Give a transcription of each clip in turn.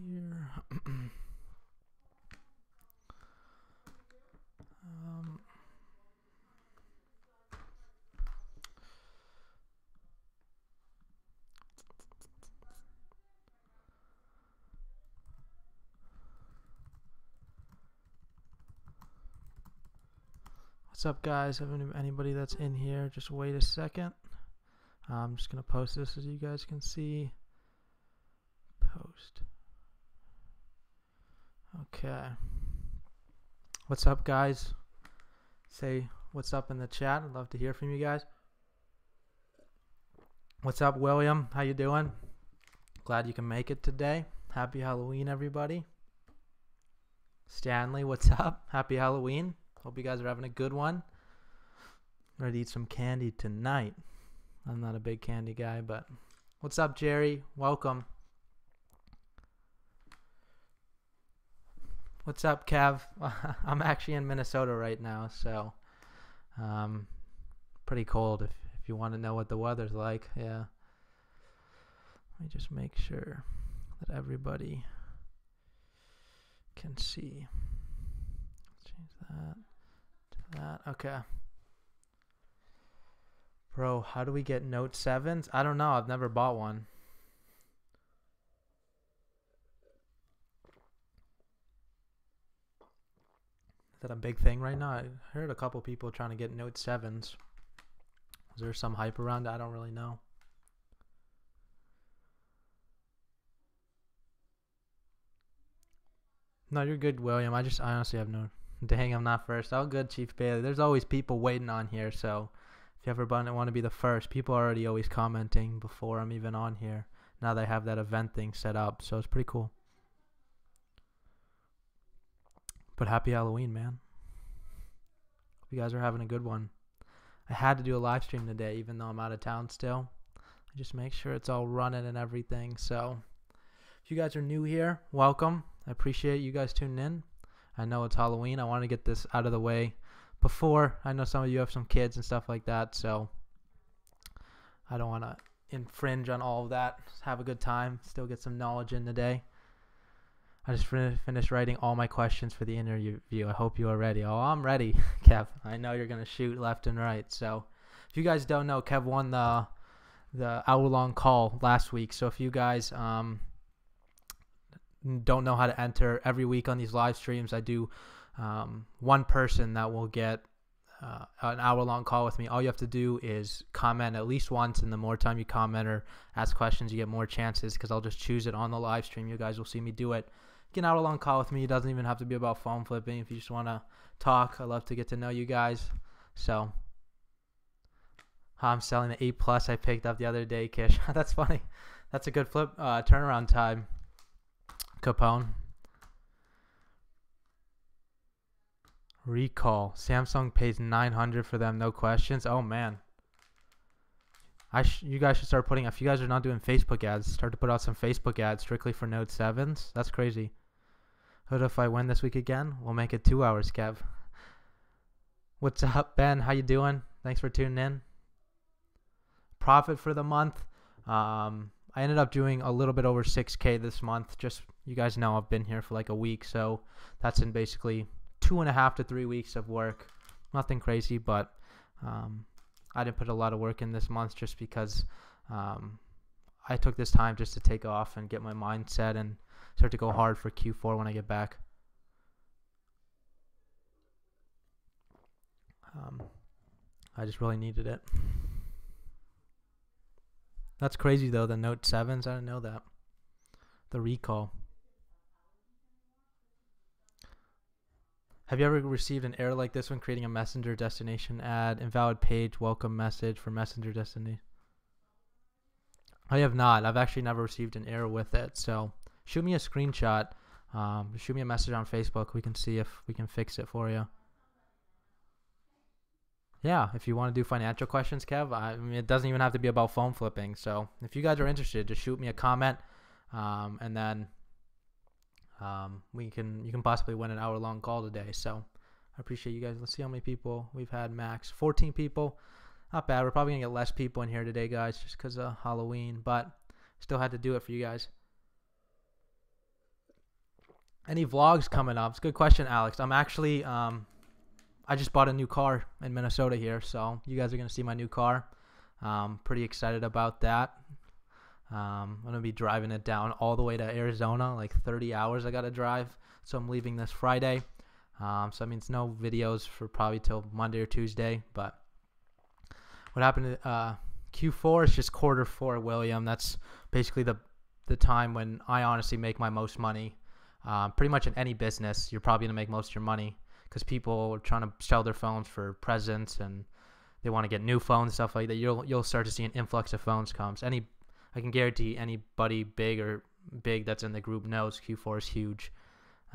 here. What's up, guys? Have anybody that's in here? Just wait a second. I'm just gonna post this so you guys can see. Post. Okay. What's up, guys? Say what's up in the chat. I'd love to hear from you guys. What's up, William? How you doing? Glad you can make it today. Happy Halloween, everybody. Stanley, what's up? Happy Halloween. Hope you guys are having a good one. I'm ready to eat some candy tonight. I'm not a big candy guy, but what's up, Jerry? Welcome. What's up, Kev? I'm actually in Minnesota right now, so pretty cold if you want to know what the weather's like. Yeah. Let me just make sure that everybody can see. Let's change that to that. Okay. Bro, how do we get Note 7s? I don't know. I've never bought one. Is that a big thing right now? I heard a couple people trying to get Note 7s. Is there some hype around it? I don't really know. No, you're good, William. I honestly have no... Dang, I'm not first. Oh, good, Chief Bailey. There's always people waiting on here, so if you ever want to be the first, people are already always commenting before I'm even on here. Now they have that event thing set up, so it's pretty cool. But happy Halloween, man. Hope you guys are having a good one. I had to do a live stream today, even though I'm out of town still. I just make sure it's all running and everything. So if you guys are new here, welcome. I appreciate you guys tuning in. I know it's Halloween. I want to get this out of the way before. I know some of you have some kids and stuff like that, so I don't want to infringe on all of that. Just have a good time. Still get some knowledge in today. I just finished writing all my questions for the interview. I hope you are ready. Oh, I'm ready, Kev. I know you're going to shoot left and right. So if you guys don't know, Kev won the hour-long call last week. So if you guys don't know how to enter, every week on these live streams, I do one person that will get an hour-long call with me. All you have to do is comment at least once, and the more time you comment or ask questions, you get more chances, because I'll just choose it on the live stream. You guys will see me do it. Get an hour-long call with me. It doesn't even have to be about phone flipping. If you just want to talk, I love to get to know you guys. So I'm selling the 8+ I picked up the other day, Kish. That's funny. That's a good flip turnaround time, Capone. Recall. Samsung pays $900 for them, no questions. Oh man, you guys should start putting. If you guys are not doing Facebook ads, start to put out some Facebook ads strictly for Note 7s. That's crazy. What if I win this week again? We'll make it 2 hours, Kev. What's up, Ben? How you doing? Thanks for tuning in. Profit for the month. I ended up doing a little bit over 6K this month. Just, you guys know I've been here for like a week, so that's in basically 2.5 to 3 weeks of work. Nothing crazy, but I didn't put a lot of work in this month just because I took this time just to take off and get my mindset and start to go hard for Q4 when I get back. I just really needed it. That's crazy though, the Note 7s. I didn't know that. The recall. Have you ever received an error like this when creating a Messenger destination ad? Invalid page, welcome message for Messenger destination. I have not. I've actually never received an error with it. So shoot me a screenshot. Shoot me a message on Facebook. We can see if we can fix it for you. Yeah, if you want to do financial questions, Kev, I mean, it doesn't even have to be about phone flipping. So if you guys are interested, just shoot me a comment, and then you can possibly win an hour-long call today. So I appreciate you guys. Let's see how many people we've had. Max 14 people. Not bad. We're probably gonna get less people in here today, guys, just because of Halloween, but still had to do it for you guys. Any vlogs coming up? It's a good question, Alex. I'm actually, I just bought a new car in Minnesota here, so you guys are going to see my new car. Pretty excited about that. I'm going to be driving it down all the way to Arizona, like 30 hours I got to drive. So I'm leaving this Friday. So that means no videos for probably till Monday or Tuesday. But what happened to Q4 is just quarter four, William. That's basically the time when I honestly make my most money. Pretty much in any business, you're probably going to make most of your money because people are trying to sell their phones for presents and they want to get new phones, stuff like that. You'll start to see an influx of phones comes. I can guarantee anybody big that's in the group knows Q4 is huge.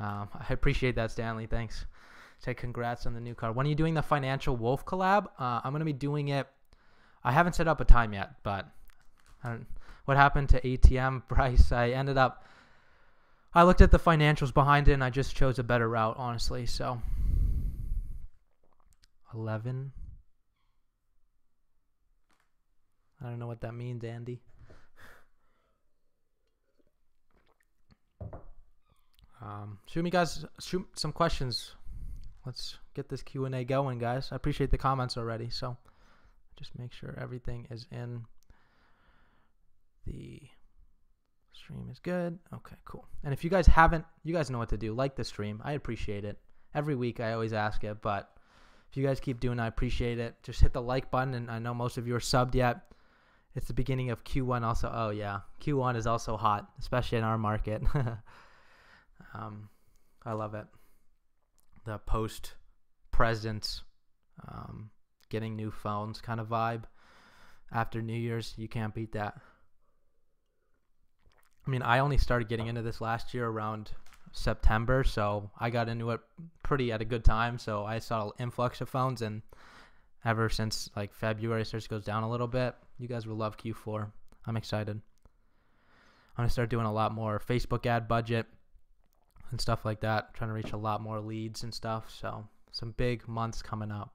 I appreciate that, Stanley. Thanks. Say congrats on the new car. When are you doing the Financial Wolf collab? I'm going to be doing it. I haven't set up a time yet, but what happened to ATM price? I looked at the financials behind it and I just chose a better route, honestly. So 11. I don't know what that means, Andy. Shoot some questions. Let's get this Q&A going, guys. I appreciate the comments already. So just make sure everything is in the stream is good. Okay, cool. And if you guys haven't, you guys know what to do. Like the stream. I appreciate it. Every week I always ask it, but if you guys keep doing it, I appreciate it. Just hit the like button, and I know most of you are subbed yet. It's the beginning of Q1 also. Oh, yeah. Q1 is also hot, especially in our market. I love it. The post-presents, getting new phones kind of vibe after New Year's. You can't beat that. I mean, I only started getting into this last year around September, so I got into it at a good time. So I saw an influx of phones, and ever since like February, it starts goes down a little bit. You guys will love Q4. I'm excited. I'm going to start doing a lot more Facebook ad budget and stuff like that, trying to reach a lot more leads and stuff. So some big months coming up.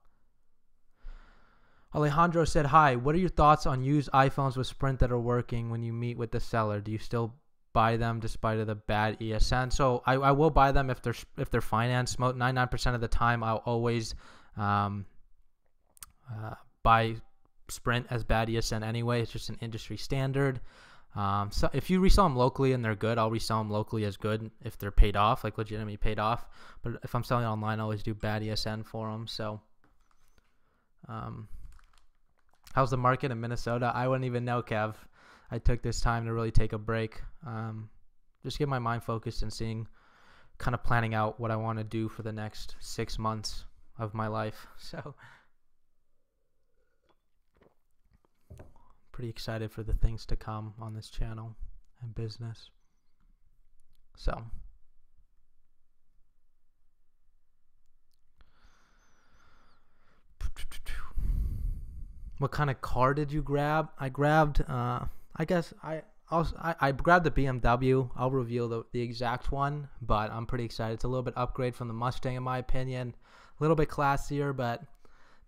Alejandro said, hi, what are your thoughts on used iPhones with Sprint that are working when you meet with the seller? Do you still buy them despite of the bad ESN? So I will buy them if they're financed. 99% of the time I'll always buy Sprint as bad ESN anyway. It's just an industry standard. So if you resell them locally and they're good, I'll resell them locally as good if they're paid off, like legitimately paid off. But if I'm selling online, I always do bad ESN for them. So how's the market in Minnesota? I wouldn't even know, Kev. I took this time to really take a break. Just get my mind focused and kind of planning out what I want to do for the next 6 months of my life. So pretty excited for the things to come on this channel and business. So what kind of car did you grab? I grabbed I grabbed the BMW. I'll reveal the exact one, but I'm pretty excited. It's a little bit upgrade from the Mustang in my opinion. A little bit classier, but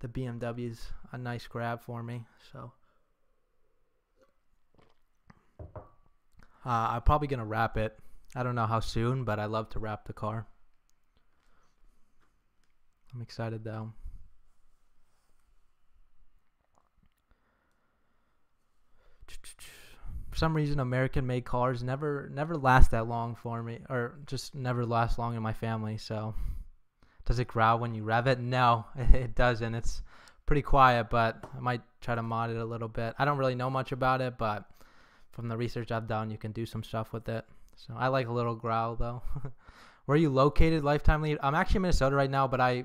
the BMW's a nice grab for me. So I'm probably going to wrap it. I don't know how soon, but I love to wrap the car. I'm excited though. For some reason, American-made cars never last that long for me, or just never last long in my family. So does it growl when you rev it? No, it doesn't. It's pretty quiet, but I might try to mod it a little bit. I don't really know much about it, but from the research I've done, you can do some stuff with it. So I like a little growl though. Where are you located, Lifetime Lead? I'm actually in Minnesota right now, but I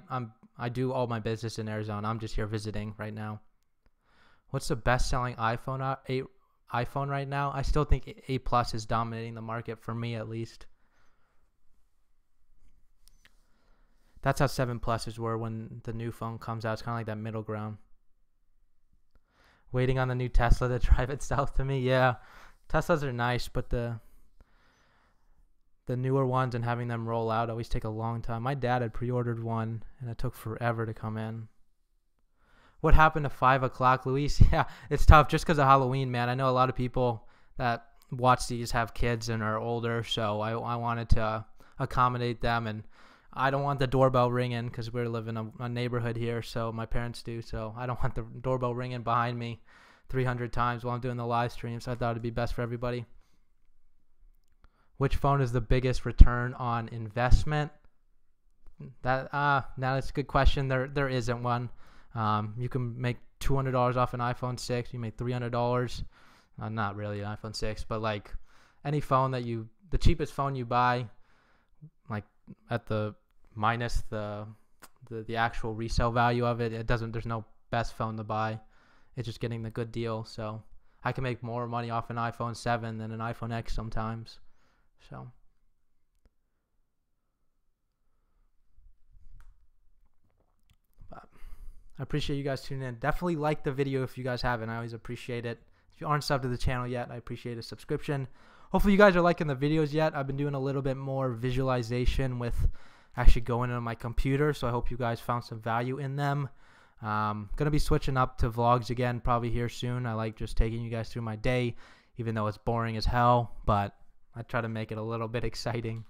do all my business in Arizona. I'm just here visiting right now. What's the best-selling iPhone right now? I still think 8 Plus is dominating the market for me, at least. That's how 7 Pluses were when the new phone comes out. It's kind of like that middle ground. Waiting on the new Tesla to drive itself to me. Yeah, Teslas are nice, but the newer ones and having them roll out always take a long time. My dad had pre-ordered one, and it took forever to come in. What happened to 5 o'clock, Luis? Yeah, it's tough just because of Halloween, man. I know a lot of people that watch these have kids and are older, so I wanted to accommodate them. And I don't want the doorbell ringing because we're living in a neighborhood here, so my parents do. So I don't want the doorbell ringing behind me 300 times while I'm doing the live stream. So I thought it'd be best for everybody. Which phone is the biggest return on investment? Now that's a good question. There isn't one. You can make $200 off an iPhone 6. You make $300. Not really an iPhone 6, but like any phone that the cheapest phone you buy, like at the minus the actual resale value of it, there's no best phone to buy. It's just getting the good deal. So I can make more money off an iPhone 7 than an iPhone X sometimes. So but I appreciate you guys tuning in. Definitely like the video if you guys haven't. I always appreciate it. If you aren't subbed to the channel yet, I appreciate a subscription. Hopefully you guys are liking the videos yet. I've been doing a little bit more visualization with actually going into my computer, so I hope you guys found some value in them. Gonna be switching up to vlogs again probably here soon. I like just taking you guys through my day, even though it's boring as hell, but I try to make it a little bit exciting.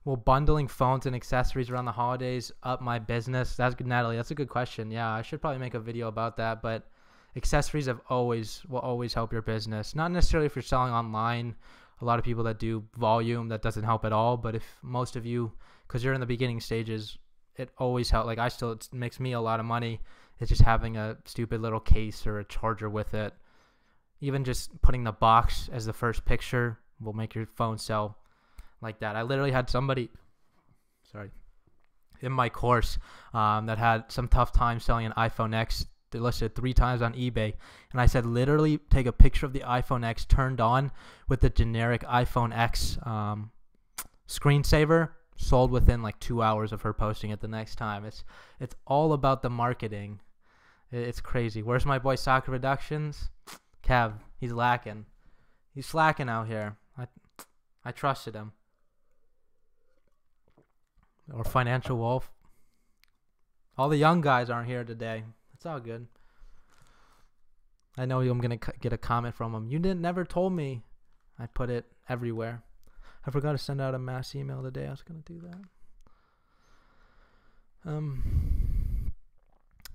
Will bundling phones and accessories around the holidays up my business? That's good, Natalie. That's a good question. Yeah, I should probably make a video about that. But accessories will always help your business. Not necessarily if you're selling online. A lot of people that do volume, that doesn't help at all. But if most of you, because you're in the beginning stages, it always helps. Like it makes me a lot of money. It's just having a stupid little case or a charger with it. Even just putting the box as the first picture will make your phone sell like that. I literally had somebody, in my course that had some tough time selling an iPhone X. They listed 3 times on eBay, and I said literally take a picture of the iPhone X turned on with the generic iPhone X screensaver. Sold within like 2 hours of her posting it the next time. It's all about the marketing. It's crazy. Where's my boy Soccer Productions? Kev, he's lacking. He's slacking out here. I trusted him. Or Financial Wolf. All the young guys aren't here today. It's all good. I know I'm going to get a comment from him. You never told me. I put it everywhere. I forgot to send out a mass email today. I was going to do that.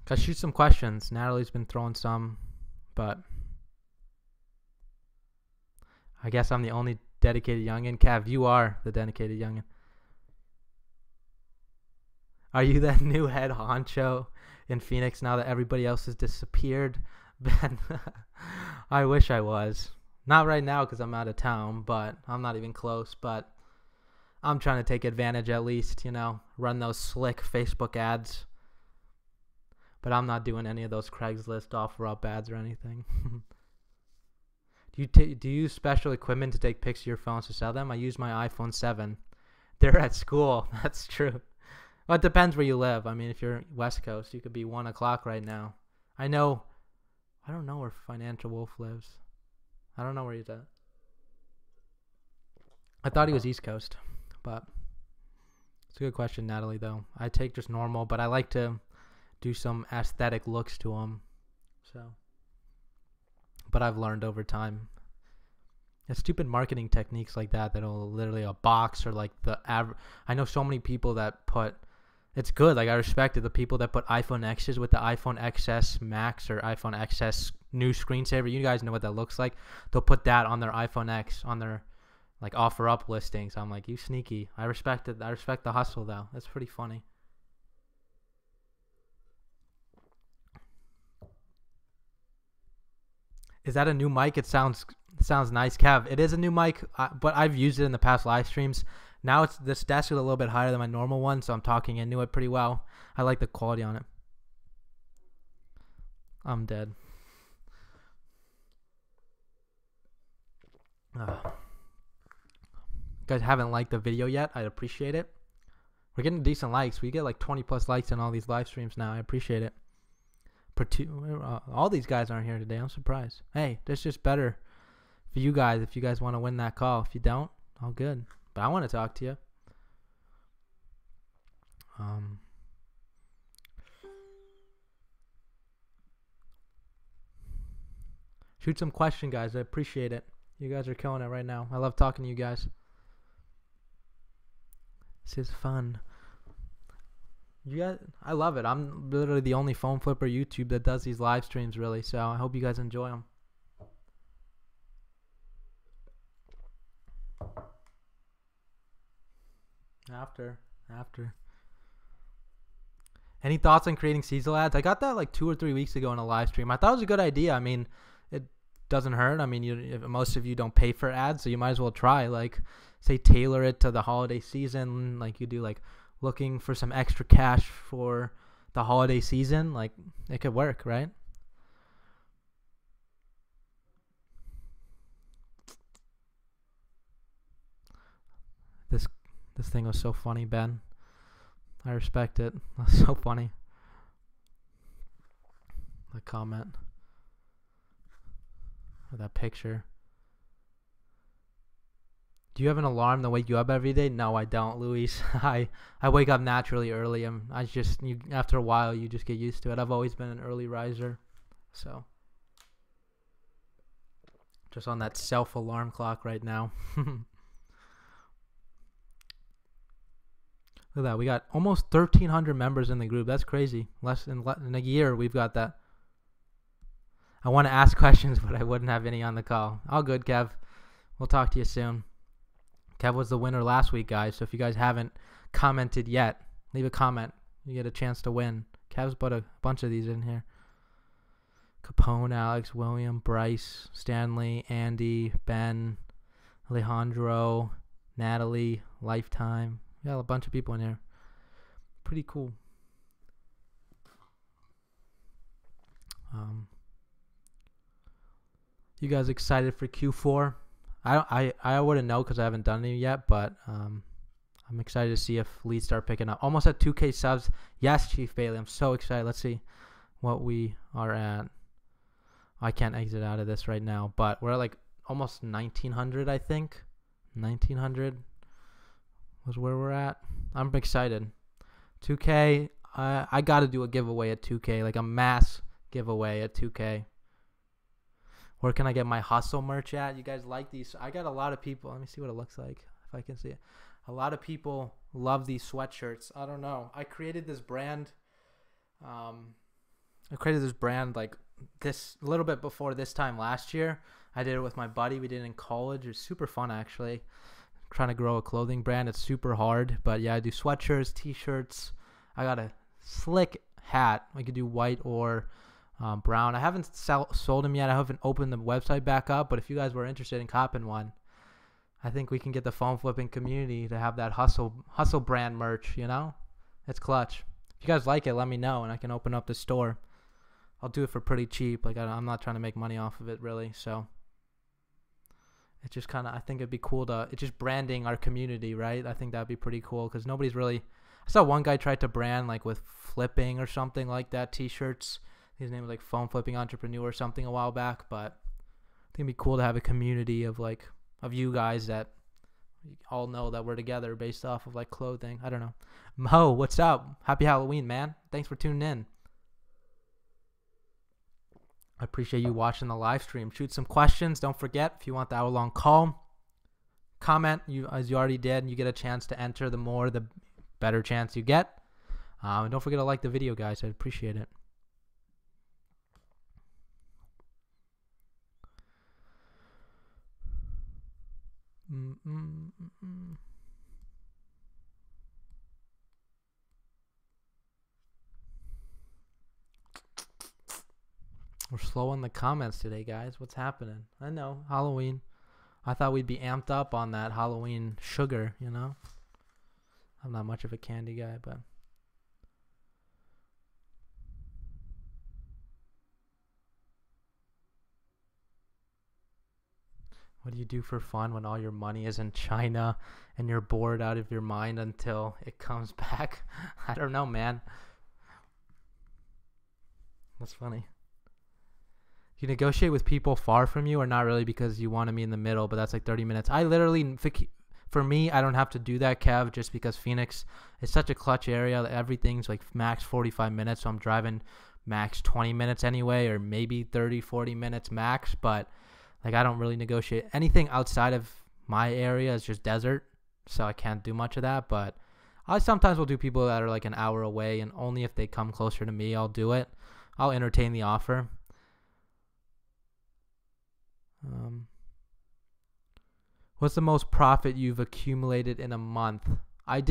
Gotta shoot some questions. Natalie's been throwing some, but I guess I'm the only dedicated youngin. Cav, you are the dedicated youngin. Are you that new head honcho in Phoenix now that everybody else has disappeared? Ben, I wish I was. Not right now because I'm out of town, but I'm not even close. But I'm trying to take advantage at least, run those slick Facebook ads. But I'm not doing any of those Craigslist offer-up ads or anything. Do you use special equipment to take pics of your phones to sell them? I use my iPhone 7. They're at school. That's true. Well, it depends where you live. I mean, if you're West Coast, you could be 1 o'clock right now. I don't know where Financial Wolf lives. I don't know where he's at. I thought he was East Coast, but it's a good question, Natalie, though. I take just normal, but I like to do some aesthetic looks to them. But I've learned over time. It's stupid marketing techniques like that'll literally a box or like I know so many people that put. It's good. Like I respect it. The people that put iPhone X's with the iPhone XS Max or iPhone XS new screensaver. You guys know what that looks like. They'll put that on their iPhone X on their like offer up listings. I'm like, you sneaky. I respect it. I respect the hustle though. That's pretty funny. Is that a new mic? It sounds nice, Kev. It is a new mic, but I've used it in the past live streams. Now this desk is a little bit higher than my normal one, so I'm talking into it pretty well. I like the quality on it. I'm dead. You guys haven't liked the video yet, I'd appreciate it. We're getting decent likes. We get like 20 plus likes in all these live streams now. I appreciate it. All these guys aren't here today. I'm surprised. Hey, that's just better for you guys if you guys want to win that call. If you don't, all good. But I want to talk to you. Shoot some question, guys. I appreciate it. You guys are killing it right now. I love talking to you guys. This is fun. I love it. I'm literally the only phone flipper YouTube that does these live streams, really. So I hope you guys enjoy them. After. Any thoughts on creating seasonal ads? I got that like 2 or 3 weeks ago in a live stream. I thought it was a good idea. I mean, it doesn't hurt. I mean, most of you don't pay for ads, so you might as well try. Like, say, tailor it to the holiday season. Like, you do like looking for some extra cash for the holiday season. Like, it could work, right? This thing was so funny, Ben. I respect it. That's so funny. The comment. Or that picture. Do you have an alarm that wake you up every day? No, I don't, Luis. I wake up naturally early. After a while you just get used to it. I've always been an early riser. So just on that self-alarm clock right now. Look at that. We got almost 1,300 members in the group. That's crazy. In a year, we've got that. I want to ask questions, but I wouldn't have any on the call. All good, Kev. We'll talk to you soon. Kev was the winner last week, guys. So if you guys haven't commented yet, leave a comment. You get a chance to win. Kev's put a bunch of these in here. Capone, Alex, William, Bryce, Stanley, Andy, Ben, Alejandro, Natalie, Lifetime. We got a bunch of people in here. Pretty cool. You guys excited for Q4? I wouldn't know because I haven't done any yet, but I'm excited to see if leads start picking up. Almost at 2K subs. Yes, Chief Bailey. I'm so excited. Let's see what we are at. I can't exit out of this right now, but we're at like almost 1,900, I think. 1,900 was where we're at. I'm excited. 2K. I got to do a giveaway at 2K, like a mass giveaway at 2K. Where can I get my hustle merch at? You guys like these? I got a lot of people. Let me see what it looks like, if I can see it. A lot of people love these sweatshirts. I don't know. I created this brand. Like this a little bit before this time last year. I did it with my buddy. We did it in college. It was super fun, actually. Trying to grow a clothing brand. It's super hard. But yeah, I do sweatshirts, t-shirts. I got a slick hat. I could do white or brown. I haven't sold them yet. I haven't opened the website back up, but if you guys were interested in copping one, I think we can get the phone flipping community to have that hustle brand merch, you know? It's clutch. If you guys like it, let me know and I can open up the store. I'll do it for pretty cheap. Like I'm not trying to make money off of it really, so it's just kind of, I think it'd be cool it's just branding our community, right? I think that'd be pretty cool because nobody's really, I saw one guy tried to brand like with flipping or something like that, t-shirts. His name was like Phone Flipping Entrepreneur or something a while back, but I think it'd be cool to have a community of you guys that all know that we're together based off of like clothing. I don't know. Mo, what's up? Happy Halloween, man. Thanks for tuning in. I appreciate you watching the live stream. Shoot some questions. Don't forget, if you want the hour-long call, comment as you already did, and you get a chance to enter. The more, the better chance you get. And don't forget to like the video, guys. I'd appreciate it. We're slow on the comments today, guys. What's happening? I know, Halloween. I thought we'd be amped up on that Halloween sugar, you know? I'm not much of a candy guy, but what do you do for fun when all your money is in China and you're bored out of your mind until it comes back? I don't know, man. That's funny. You negotiate with people far from you or not really because you want to be in the middle, but that's like 30 minutes. I literally, for me, I don't have to do that, Kev, just because Phoenix is such a clutch area that everything's like max 45 minutes, so I'm driving max 20 minutes anyway, or maybe 30, 40 minutes max, but Like, I don't really negotiate anything outside of my area. Is just desert, so I can't do much of that. But I sometimes will do people that are like an hour away, and only if they come closer to me, I'll do it. I'll entertain the offer. What's the most profit you've accumulated in a month? I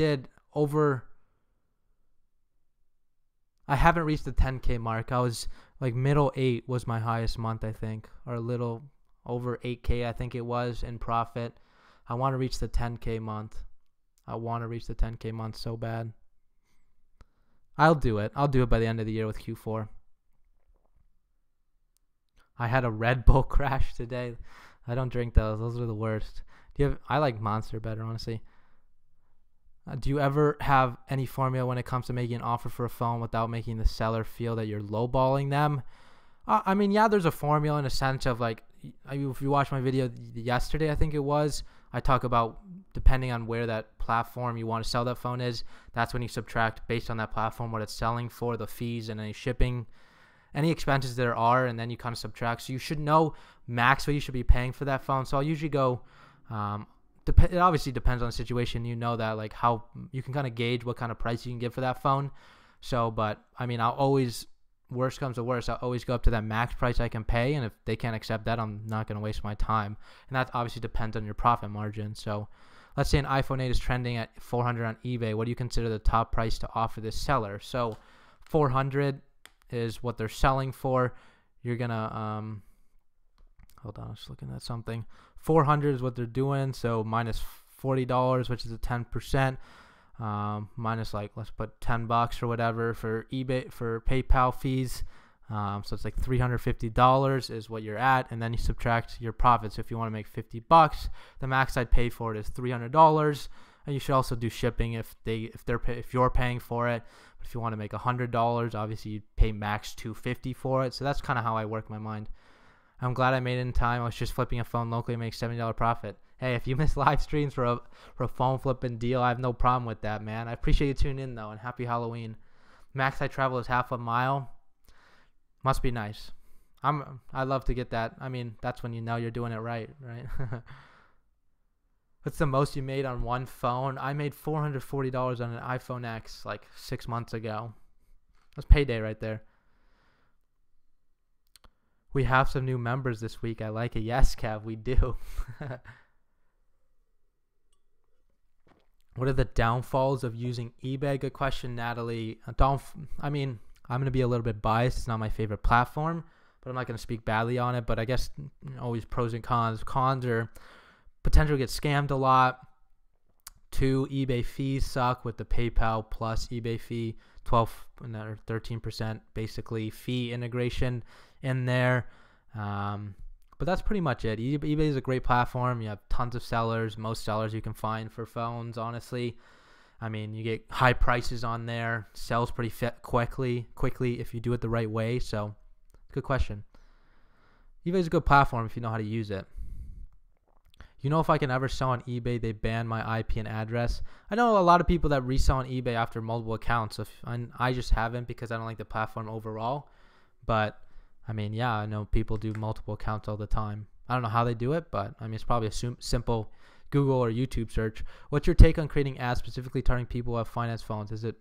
haven't reached the 10K mark. I was like middle 8 was my highest month, I think, or a little over 8K, I think it was, in profit. I want to reach the 10K month. I want to reach the 10K month so bad. I'll do it. I'll do it by the end of the year with Q4. I had a Red Bull crash today. I don't drink those. Those are the worst. I like Monster better, honestly. Do you ever have any formula when it comes to making an offer for a phone without making the seller feel that you're lowballing them? I mean, yeah, there's a formula in a sense of like, if you watch my video yesterday, I think it was, I talk about depending on where that platform you want to sell that phone is, that's when you subtract based on that platform what it's selling for, the fees and any shipping, any expenses there are, and then you kind of subtract. So you should know max what you should be paying for that phone. So I'll usually go, it obviously depends on the situation. You know that, like, how you can kind of gauge what kind of price you can get for that phone. So, but I mean, I'll always, worst comes to worst, I'll always go up to that max price I can pay. And if they can't accept that, I'm not going to waste my time. And that obviously depends on your profit margin. So let's say an iPhone 8 is trending at $400 on eBay. What do you consider the top price to offer this seller? So $400 is what they're selling for. You're going to, hold on, I was looking at something. $400 is what they're doing, so minus $40, which is a 10%, minus, like, let's put $10 or whatever for eBay, for PayPal fees. So it's like $350 is what you're at, and then you subtract your profits. So if you want to make $50, the max I'd pay for it is $300. And you should also do shipping if you're paying for it. But if you want to make $100, obviously you pay max $250 for it. So that's kind of how I work my mind. I'm glad I made it in time. I was just flipping a phone locally, make $70 profit. Hey, if you miss live streams for a phone flipping deal, I have no problem with that, man. I appreciate you tuning in though, and happy Halloween. Max I travel is half a mile. Must be nice. I love to get that. I mean, that's when you know you're doing it right? What's the most you made on one phone? I made $440 on an iPhone X like 6 months ago. That's payday right there. We have some new members this week. I like it. Yes, Kev, we do. What are the downfalls of using eBay? Good question, Natalie. I mean, I'm going to be a little bit biased. It's not my favorite platform, but I'm not going to speak badly on it. But I guess always pros and cons. Cons are potential to get scammed a lot. 2, eBay fees suck with the PayPal plus eBay fee, 12 or 13% basically fee integration in there. But that's pretty much it. eBay is a great platform. You have tons of sellers, most sellers you can find for phones, honestly. I mean, you get high prices on there, sells pretty quickly if you do it the right way. So good question. eBay is a good platform if you know how to use it. You know, if I can ever sell on eBay, they ban my IP and address. I know a lot of people that resell on eBay after multiple accounts. I just haven't because I don't like the platform overall. But I mean, yeah, I know people do multiple accounts all the time. I don't know how they do it, but I mean, it's probably a simple Google or YouTube search. What's your take on creating ads specifically targeting people who have finance phones? Is it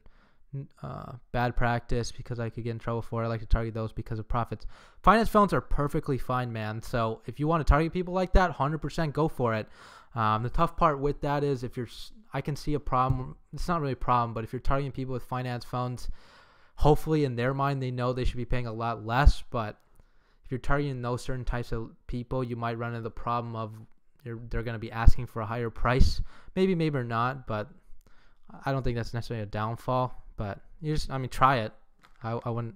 bad practice because I could get in trouble for it? I like to target those because of profits. Finance phones are perfectly fine, man. So if you want to target people like that, 100% go for it. The tough part with that is I can see a problem. It's not really a problem, but if you're targeting people with finance phones, hopefully in their mind they know they should be paying a lot less. But if you're targeting those certain types of people, you might run into the problem of they're going to be asking for a higher price. Maybe or not, but I don't think that's necessarily a downfall. But try it. I wouldn't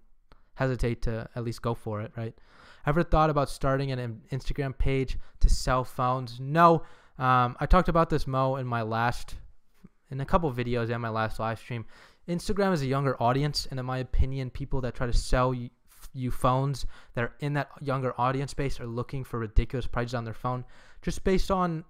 hesitate to at least go for it, right? Ever thought about starting an Instagram page to sell phones? No. I talked about this, Mo, in a couple videos and my last live stream. Instagram is a younger audience, and in my opinion, people that try to sell you phones that are in that younger audience base are looking for ridiculous prices on their phone, just based on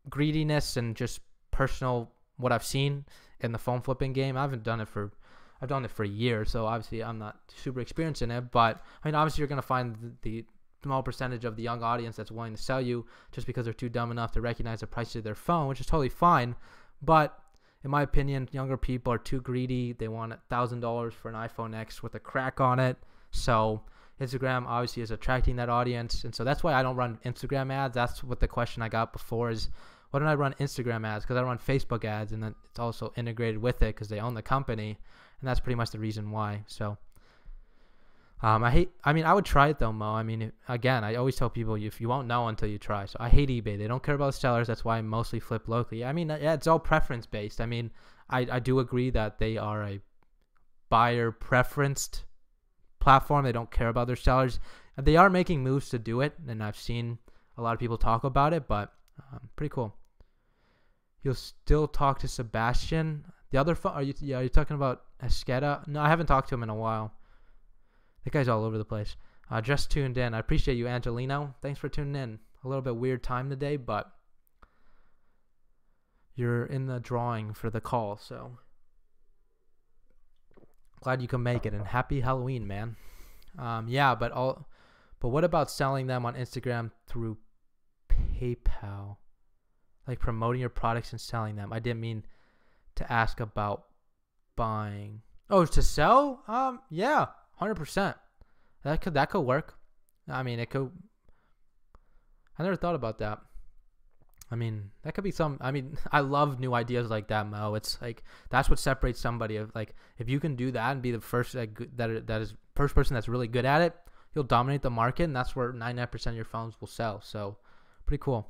greediness and just personal what I've seen in the phone flipping game. I've done it for years, so obviously I'm not super experienced in it. But I mean, obviously you're gonna find the small percentage of the young audience that's willing to sell you just because they're too dumb enough to recognize the price of their phone, which is totally fine. But in my opinion, younger people are too greedy. They want $1,000 for an iPhone X with a crack on it. So Instagram obviously is attracting that audience. And so that's why I don't run Instagram ads. That's what the question I got before is, why don't I run Instagram ads? Because I run Facebook ads, and then it's also integrated with it because they own the company. And that's pretty much the reason why. So I would try it though, Mo. I mean, again, I always tell people if you won't know until you try. So I hate eBay. They don't care about sellers. That's why I mostly flip locally. I mean, yeah, it's all preference based. I mean, I do agree that they are a buyer preferenced platform. They don't care about their sellers. They are making moves to do it, and I've seen a lot of people talk about it, but pretty cool. You'll still talk to Sebastian. The other phone, are you talking about Esqueda? No, I haven't talked to him in a while. That guy's all over the place. Just tuned in. I appreciate you, Angelino. Thanks for tuning in. A little bit weird time today, but you're in the drawing for the call, so glad you can make it. And happy Halloween, man. But what about selling them on Instagram through PayPal? Like promoting your products and selling them. I didn't mean to ask about buying. Oh, to sell? Yeah. 100%. That could work. I mean, it could. I never thought about that. I mean, that could be some. I mean, I love new ideas like that, Mo. It's like that's what separates somebody. Like if you can do that and be the first first person that's really good at it, you'll dominate the market, and that's where 99% of your phones will sell. So, pretty cool.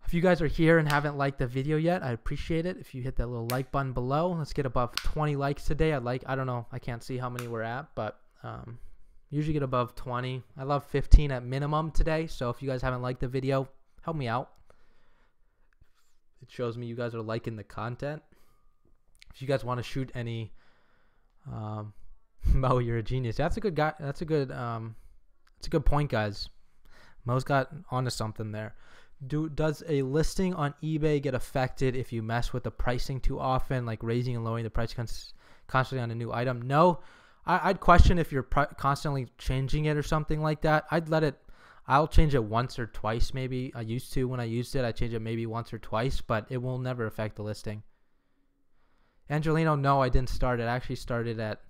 If you guys are here and haven't liked the video yet, I appreciate it. If you hit that little like button below, let's get above 20 likes today. I don't know, I can't see how many we're at, but usually get above 20. I love 15 at minimum today. So if you guys haven't liked the video, help me out. It shows me you guys are liking the content. If you guys want to shoot any, Mo, you're a genius. That's a good guy. That's a good point, guys. Mo's got onto something there. Does a listing on eBay get affected if you mess with the pricing too often, like raising and lowering the price constantly on a new item? No, I'd question if you're constantly changing it or something like that. I'll change it once or twice maybe. I used to when I used it. I changed it maybe once or twice, but it will never affect the listing. Angelino, no, I didn't start it. I actually started at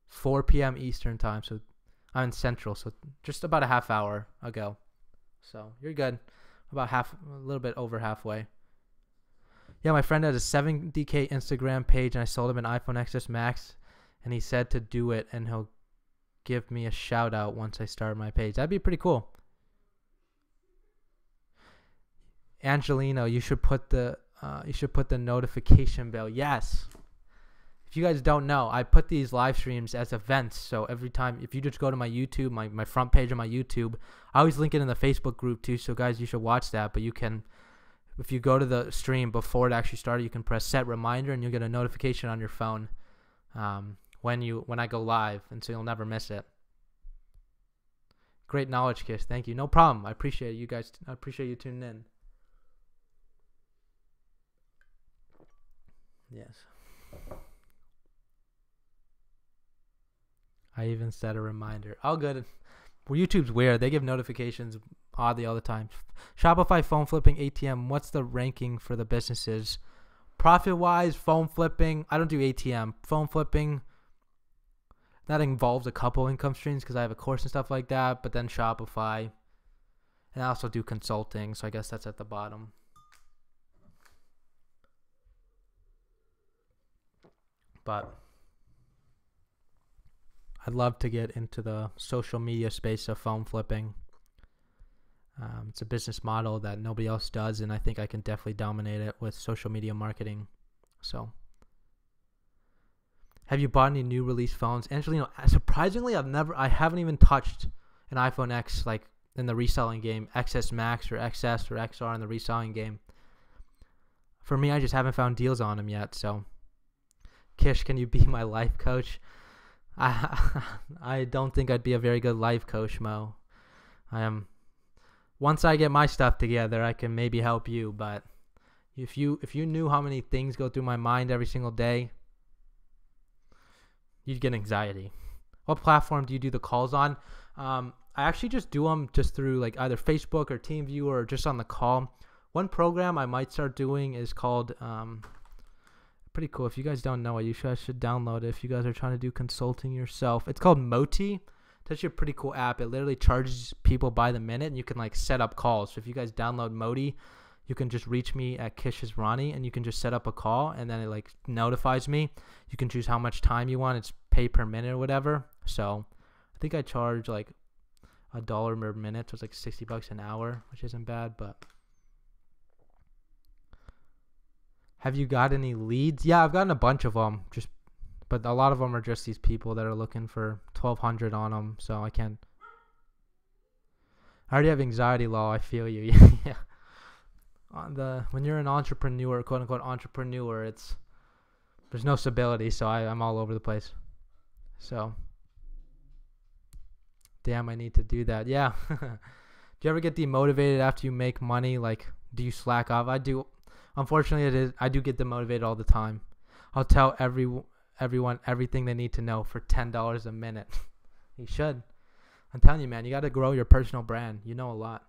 4 p.m. Eastern time, so I'm in Central, so just about a half hour ago. So you're good. About a little bit over halfway. Yeah, my friend has a 70K Instagram page, and I sold him an iPhone XS Max, and he said to do it, and he'll give me a shout out once I start my page. That'd be pretty cool. Angelino, you should put the notification bell. Yes. If you guys don't know, I put these live streams as events. So every time, if you just go to my YouTube, my front page of my YouTube, I always link it in the Facebook group too. So guys, you should watch that. But you can, if you go to the stream before it actually started, you can press set reminder and you'll get a notification on your phone when I go live, and so you'll never miss it. Great knowledge, Kish. Thank you. No problem. I appreciate you guys. I appreciate you tuning in. Yes. I even set a reminder. Oh, good. Well, YouTube's weird. They give notifications oddly all the time. Shopify phone flipping ATM. What's the ranking for the businesses? Profit-wise, phone flipping. I don't do ATM. Phone flipping, that involves a couple income streams because I have a course and stuff like that. But then Shopify. And I also do consulting. So I guess that's at the bottom. But I'd love to get into the social media space of phone flipping. It's a business model that nobody else does, and I think I can definitely dominate it with social media marketing. So, have you bought any new release phones? Angelino, surprisingly, I haven't even touched an iPhone X like in the reselling game, XS Max or XS or XR in the reselling game. For me, I just haven't found deals on them yet. So, Kish, can you be my life coach? I don't think I'd be a very good life coach, Mo. Once I get my stuff together, I can maybe help you. But if you knew how many things go through my mind every single day, you'd get anxiety. What platform do you do the calls on? I actually just do them just through like either Facebook or TeamViewer or just on the call. One program I might start doing is called, pretty cool. If you guys don't know it, you guys should download it if you guys are trying to do consulting yourself. It's called Moti. It's actually a pretty cool app. It literally charges people by the minute, and you can like set up calls. So if you guys download Moti, you can just reach me at Kish's Ronnie, and you can just set up a call, and then it like notifies me. You can choose how much time you want. It's pay per minute or whatever. So I think I charge like $1 per minute, so it's like $60 an hour, which isn't bad. But have you got any leads? Yeah, I've gotten a bunch of them. But a lot of them are just these people that are looking for 1,200 on them. So I can't. I already have anxiety, lol. I feel you. Yeah. When you're an entrepreneur, quote unquote entrepreneur, there's no stability. So I'm all over the place. So. Damn, I need to do that. Yeah. Do you ever get demotivated after you make money? Like, do you slack off? I do. Unfortunately, I do get demotivated all the time. I'll tell everyone everything they need to know for $10 a minute. You should. I'm telling you, man, you got to grow your personal brand. You know a lot.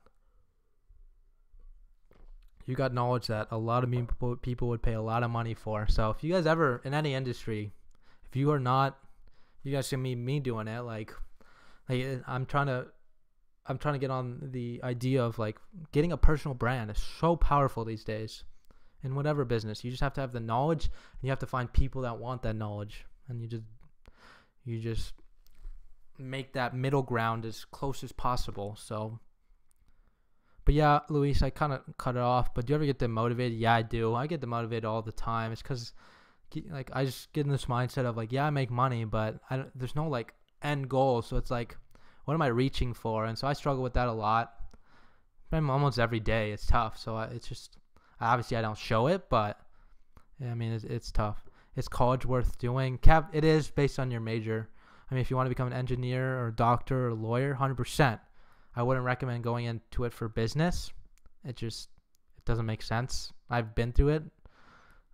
You got knowledge that a lot of people would pay a lot of money for. So if you guys ever, in any industry, if you are not, you guys see me doing it. Like I'm trying to get on the idea of like getting a personal brand. It's so powerful these days. In whatever business, you just have to have the knowledge, and you have to find people that want that knowledge, and you just make that middle ground as close as possible. So, but yeah, Luis, I kind of cut it off. But do you ever get demotivated? Yeah, I do. I get demotivated all the time. It's because like I just get in this mindset of like, yeah, I make money, but there's no like end goal. So it's like, what am I reaching for? And so I struggle with that a lot. Almost every day. It's tough. So it's just. Obviously, I don't show it, but yeah, I mean, it's tough. Is college worth doing? It is based on your major. I mean, if you want to become an engineer or a doctor or a lawyer, 100%. I wouldn't recommend going into it for business. It doesn't make sense. I've been through it.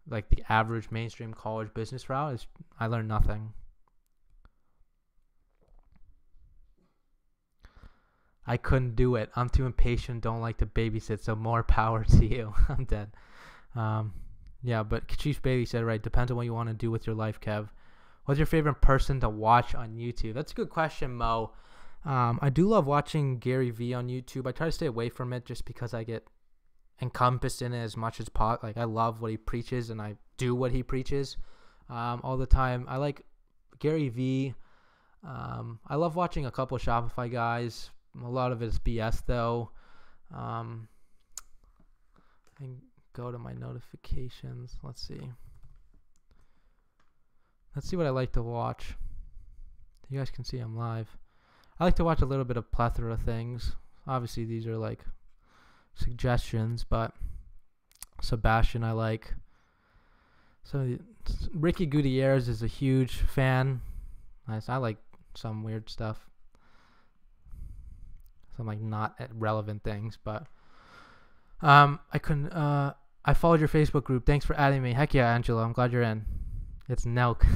Like the average mainstream college business route I learned nothing. I couldn't do it. I'm too impatient. Don't like to babysit. So more power to you. I'm dead. Yeah, but Chief Bailey said right. Depends on what you want to do with your life, Kev. What's your favorite person to watch on YouTube? That's a good question, Mo. I do love watching Gary Vee on YouTube. I try to stay away from it just because I get encompassed in it as much as possible. Like I love what he preaches, and I do what he preaches all the time. I like Gary Vee. I love watching a couple of Shopify guys. A lot of it is BS though. I go to my notifications. Let's see what I like to watch. You guys can see I'm live. I like to watch a little bit of plethora of things. Obviously these are like suggestions, but Sebastian I like. So Ricky Gutierrez is a huge fan. I like some weird stuff. Some like not relevant things, but I followed your Facebook group. Thanks for adding me. Heck yeah, Angela. I'm glad you're in. It's Nelk.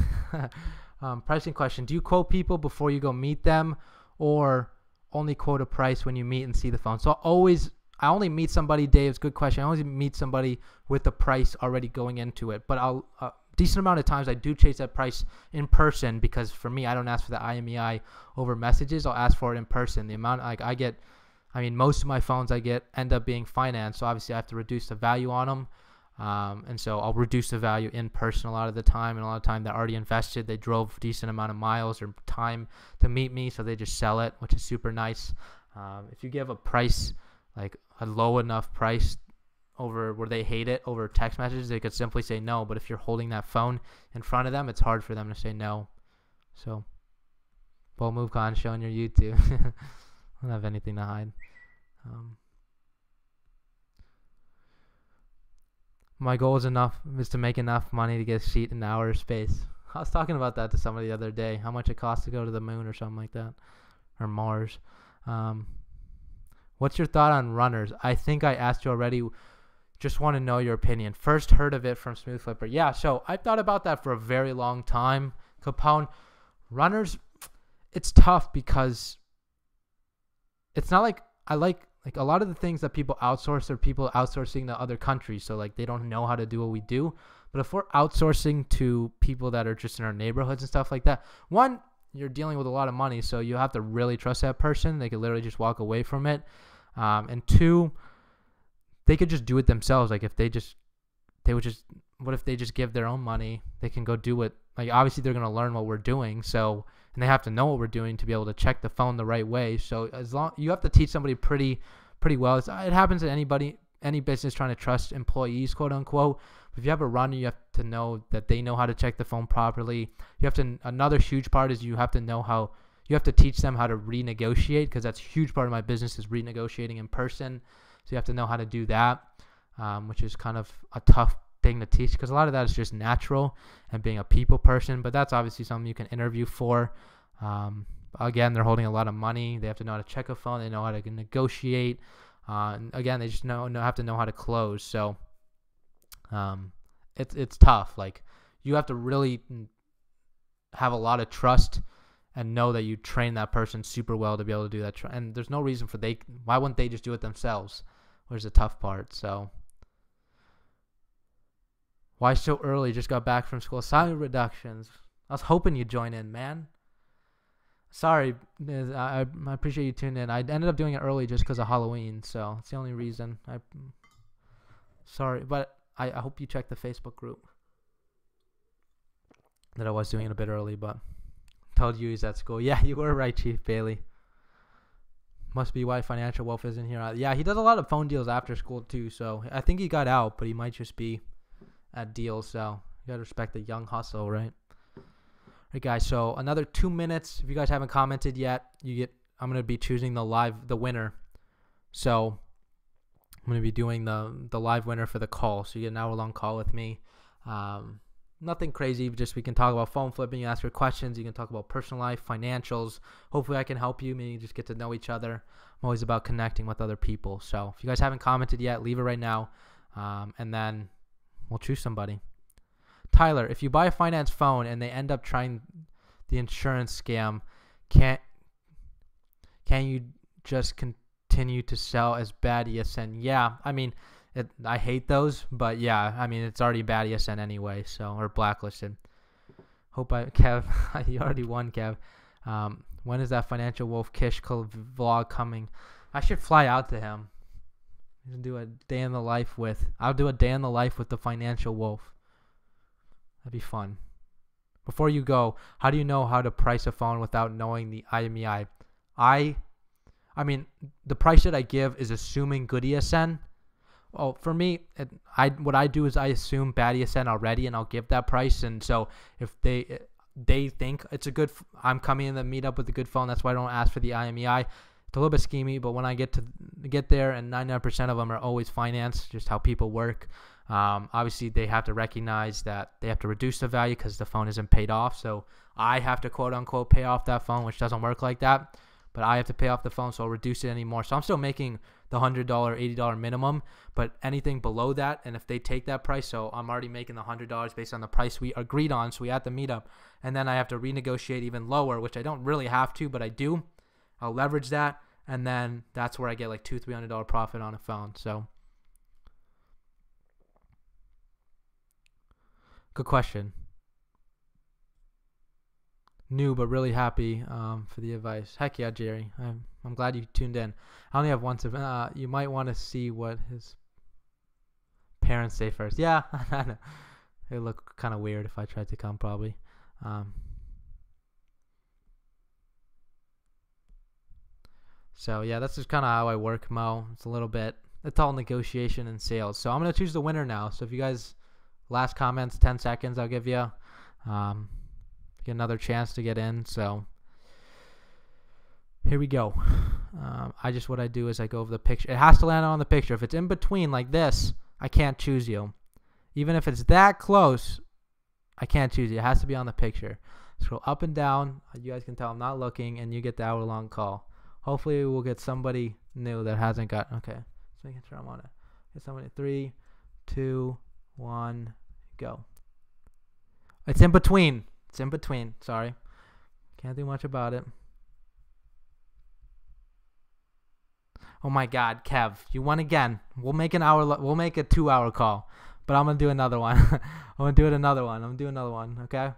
Pricing question. Do you quote people before you go meet them, or only quote a price when you meet and see the phone? So I only meet somebody, Dave's good question. I always meet somebody with the price already going into it, but I'll decent amount of times I do chase that price in person, because for me, I don't ask for the IMEI over messages. I'll ask for it in person. The amount like I get, I mean, most of my phones I get end up being financed, so obviously I have to reduce the value on them, and so I'll reduce the value in person a lot of the time, and a lot of time they're already invested. They drove decent amount of miles or time to meet me, so they just sell it, which is super nice. If you give a price, like a low enough price over where they hate it over text messages, they could simply say no. But if you're holding that phone in front of them, it's hard for them to say no. So, Bull Move Con showing your YouTube. I don't have anything to hide. My goal is to make enough money to get a seat in outer space. I was talking about that to somebody the other day. How much it costs to go to the moon or something like that, or Mars. What's your thought on runners? I think I asked you already. Just want to know your opinion. First heard of it from Smooth Flipper. Yeah, so I thought about that for a very long time. Capone, runners, it's tough because it's not like I like a lot of the things that people outsource are people outsourcing to other countries. So like they don't know how to do what we do. But if we're outsourcing to people that are just in our neighborhoods and stuff like that, one, you're dealing with a lot of money, so you have to really trust that person. They could literally just walk away from it. And two, they could just do it themselves. Like what if they just give their own money? They can go do it. Like obviously they're going to learn what we're doing. So, and they have to know what we're doing to be able to check the phone the right way. So as long, you have to teach somebody pretty well. It happens to any business trying to trust employees, quote unquote. If you have a runner, you have to know that they know how to check the phone properly. Another huge part is you have to teach them how to renegotiate, because that's a huge part of my business is renegotiating in person. So you have to know how to do that, which is kind of a tough thing to teach, because a lot of that is just natural and being a people person, but that's obviously something you can interview for. Again, they're holding a lot of money. They have to know how to check a phone. They know how to negotiate. Again, they just have to know how to close. So it's tough. Like you have to really have a lot of trust and know that you train that person super well to be able to do that. And there's no reason why wouldn't they just do it themselves? Where's the tough part? So why so early? Just got back from school. Salary reductions. I was hoping you'd join in, man. Sorry, I appreciate you tuning in. I ended up doing it early just because of Halloween, so it's the only reason. Sorry, but I hope you checked the Facebook group that I was doing it a bit early, but told you he's at school. Yeah, you were right, Chief Bailey. Must be why Financial Wolf isn't here. Yeah, he does a lot of phone deals after school too, so I think he got out, but he might just be at deals, so you gotta respect the young hustle, right? Alright guys, so another 2 minutes. If you guys haven't commented yet, I'm gonna be choosing the winner. So I'm gonna be doing the live winner for the call. So you get an hour-long call with me. Nothing crazy, just we can talk about phone flipping. You ask your questions. You can talk about personal life, financials. Hopefully I can help you. Maybe just get to know each other. I'm always about connecting with other people. So if you guys haven't commented yet, leave it right now, and then we'll choose somebody. Tyler, if you buy a finance phone and they end up trying the insurance scam, can you just continue to sell as bad ESN? Yeah, I mean, I hate those, but yeah, I mean, it's already bad ESN anyway, so, or blacklisted. Kev, you already won, Kev. When is that Financial Wolf Kish vlog coming? I should fly out to him. I'll do a day in the life with the Financial Wolf. That'd be fun. Before you go, how do you know how to price a phone without knowing the IMEI? I mean, the price that I give is assuming good ESN. Well, for me, what I do is I assume bad ESN already, and I'll give that price. And so if they think it's a good, I'm coming in the meetup with a good phone. That's why I don't ask for the IMEI. It's a little bit schemy, but when I get there, and 99% of them are always financed, just how people work. Obviously, they have to recognize that they have to reduce the value because the phone isn't paid off. So I have to quote unquote pay off that phone, which doesn't work like that. But I have to pay off the phone, so I'll reduce it anymore. So I'm still making the $100, $80 minimum, but anything below that, and if they take that price, so I'm already making the $100 based on the price we agreed on, so we had the meetup, and then I have to renegotiate even lower, which I don't really have to, but I do. I'll leverage that, and then that's where I get like $200-$300 profit on a phone. So good question. New but really happy for the advice. Heck yeah, Jerry. I'm glad you tuned in. I only have one. You might want to see what his parents say first. Yeah, I know. It would look kind of weird if I tried to come, probably. So yeah, that's just kind of how I work, Mo. It's all negotiation and sales. So I'm gonna choose the winner now. So if you guys last comments, 10 seconds, I'll give you. Get another chance to get in. So here we go. What I do is I go over the picture. It has to land on the picture. If it's in between like this, I can't choose you. Even if it's that close, I can't choose you. It has to be on the picture. Scroll up and down. You guys can tell I'm not looking, and you get the hour-long call. Hopefully we'll get somebody new that hasn't got. Okay, just making sure I'm on it. Get somebody. 3, 2, 1, go. It's in between. It's in between. Sorry. Can't do much about it. Oh my God, Kev, you won again. We'll make an hour. We'll make a 2-hour call, but I'm gonna do another one. I'm gonna do another one. Okay.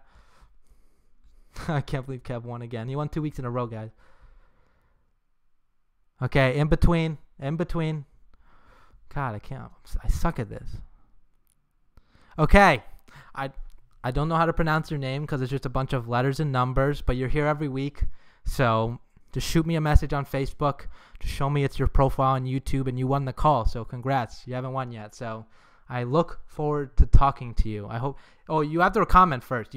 I can't believe Kev won again. He won 2 weeks in a row, guys. Okay, in between. God, I can't. I suck at this. Okay, I don't know how to pronounce your name because it's just a bunch of letters and numbers, but you're here every week, so just shoot me a message on Facebook. Just show me it's your profile on YouTube, and you won the call. So congrats. You haven't won yet. So I look forward to talking to you. I hope. Oh, you have to comment first.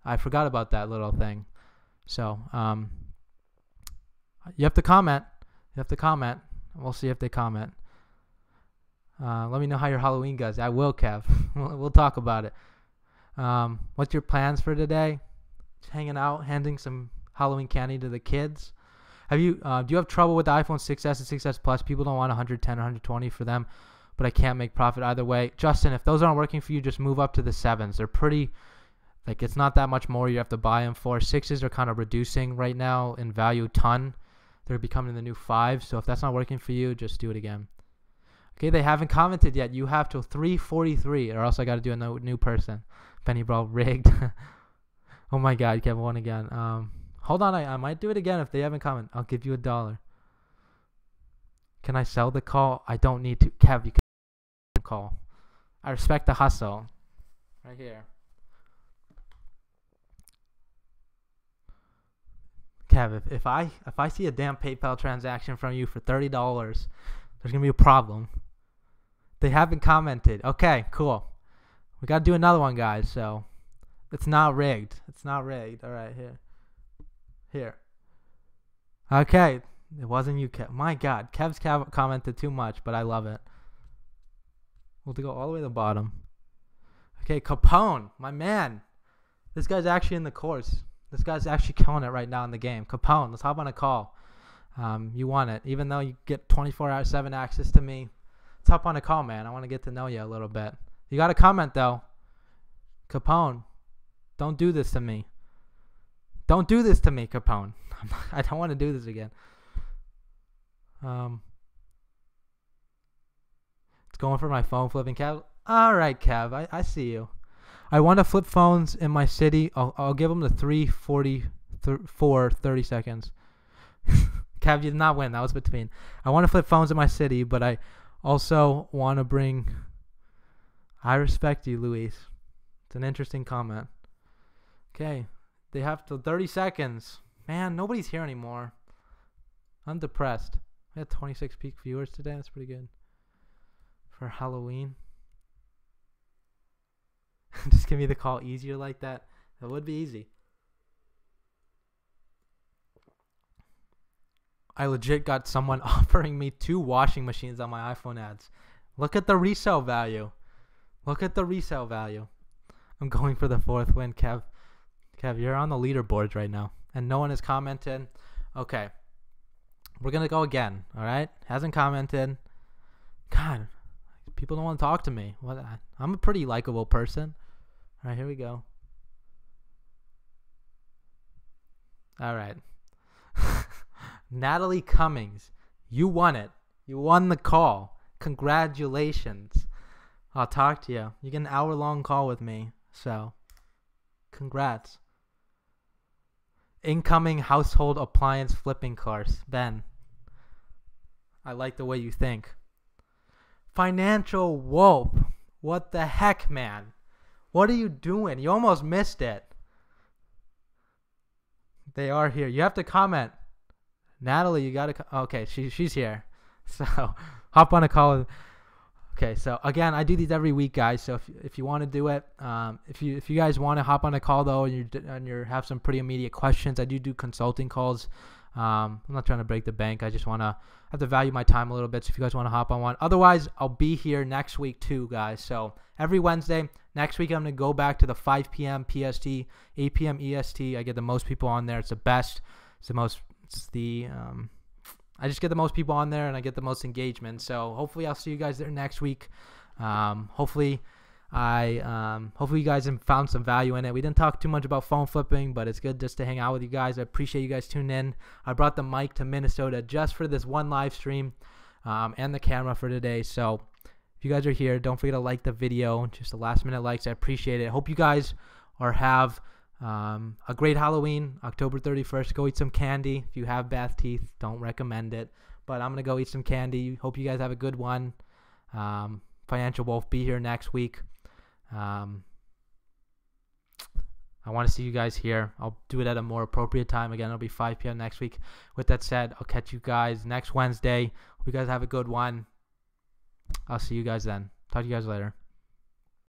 I forgot about that little thing. So you have to comment. We'll see if they comment. Let me know how your Halloween goes. I will, Kev. We'll talk about it. What's your plans for today? Just hanging out, handing some Halloween candy to the kids. Do you have trouble with the iPhone 6s and 6s Plus? People don't want 110 or 120 for them, but I can't make profit either way. Justin, if those aren't working for you, just move up to the 7s. They're pretty, like, it's not that much more you have to buy them for. 6s are kind of reducing right now in value a ton. They're becoming the new 5. So if that's not working for you, just do it again. Okay, they haven't commented yet. You have till 3:43, or else I got to do a new person. Penny Brawl rigged. Oh my God, Kevin won again. Hold on, I might do it again if they haven't commented. I'll give you $1. Can I sell the call? I don't need to. Kev, you can call. I respect the hustle. Right here. Kev, if I see a damn PayPal transaction from you for $30, there's gonna be a problem. They haven't commented. Okay, cool. We gotta do another one, guys. So it's not rigged. All right, here. Okay, it wasn't you, Kev. My God, Kev's commented too much, but I love it. We'll go all the way to the bottom. Okay, Capone, my man. This guy's actually in the course. This guy's actually killing it right now in the game. Capone, let's hop on a call. You want it. Even though you get 24/7 access to me, let's hop on a call, man. I want to get to know you a little bit. You got to comment, though. Capone, don't do this to me. Don't do this to me, Capone. I don't want to do this again. It's going for my phone flipping, Kev. All right, Kev. I see you. I want to flip phones in my city. I'll give them the 3:44 30 seconds. Kev, you did not win. That was between. I want to flip phones in my city, but I also want to bring. I respect you, Luis. It's an interesting comment. Okay, they have to 30 seconds. Man, nobody's here anymore. I'm depressed. We had 26 peak viewers today. That's pretty good for Halloween. Just give me the call easier like that. That would be easy. I legit got someone offering me 2 washing machines on my iPhone ads. Look at the resale value. I'm going for the 4th win, Kev. Kev, you're on the leaderboards right now. And no one has commented. Okay. We're going to go again. All right? Hasn't commented. God, people don't want to talk to me. I'm a pretty likable person. All right, here we go. All right. Natalie Cummings, you won it. You won the call. Congratulations. I'll talk to you. You get an hour-long call with me. So, congrats. Incoming household appliance flipping course. Ben, I like the way you think. Financial Wolf. What the heck, man? What are you doing? You almost missed it. They are here. You have to comment. Natalie, you got to... Okay, she's here. So, hop on a call. Okay, so again, I do these every week, guys. So if you want to do it, if you guys want to hop on a call though, and you have some pretty immediate questions, I do consulting calls. I'm not trying to break the bank. I just have to value my time a little bit. So if you guys want to hop on one, otherwise I'll be here next week too, guys. So every Wednesday. Next week I'm gonna go back to the 5 p.m. PST, 8 p.m. EST. I get the most people on there. It's the best. I just get the most people on there and I get the most engagement. So hopefully I'll see you guys there next week. Hopefully Hopefully you guys have found some value in it. We didn't talk too much about phone flipping, but it's good just to hang out with you guys. I appreciate you guys tuning in. I brought the mic to Minnesota just for this one live stream, and the camera for today. So if you guys are here, don't forget to like the video. Just the last minute likes, I appreciate it. Hope you guys have a great Halloween, October 31st. Go eat some candy. If you have bad teeth, don't recommend it. But I'm going to go eat some candy. Hope you guys have a good one. Financial Wolf, be here next week. I want to see you guys here. I'll do it at a more appropriate time. Again, it'll be 5 p.m. next week. With that said, I'll catch you guys next Wednesday. Hope you guys have a good one. I'll see you guys then. Talk to you guys later.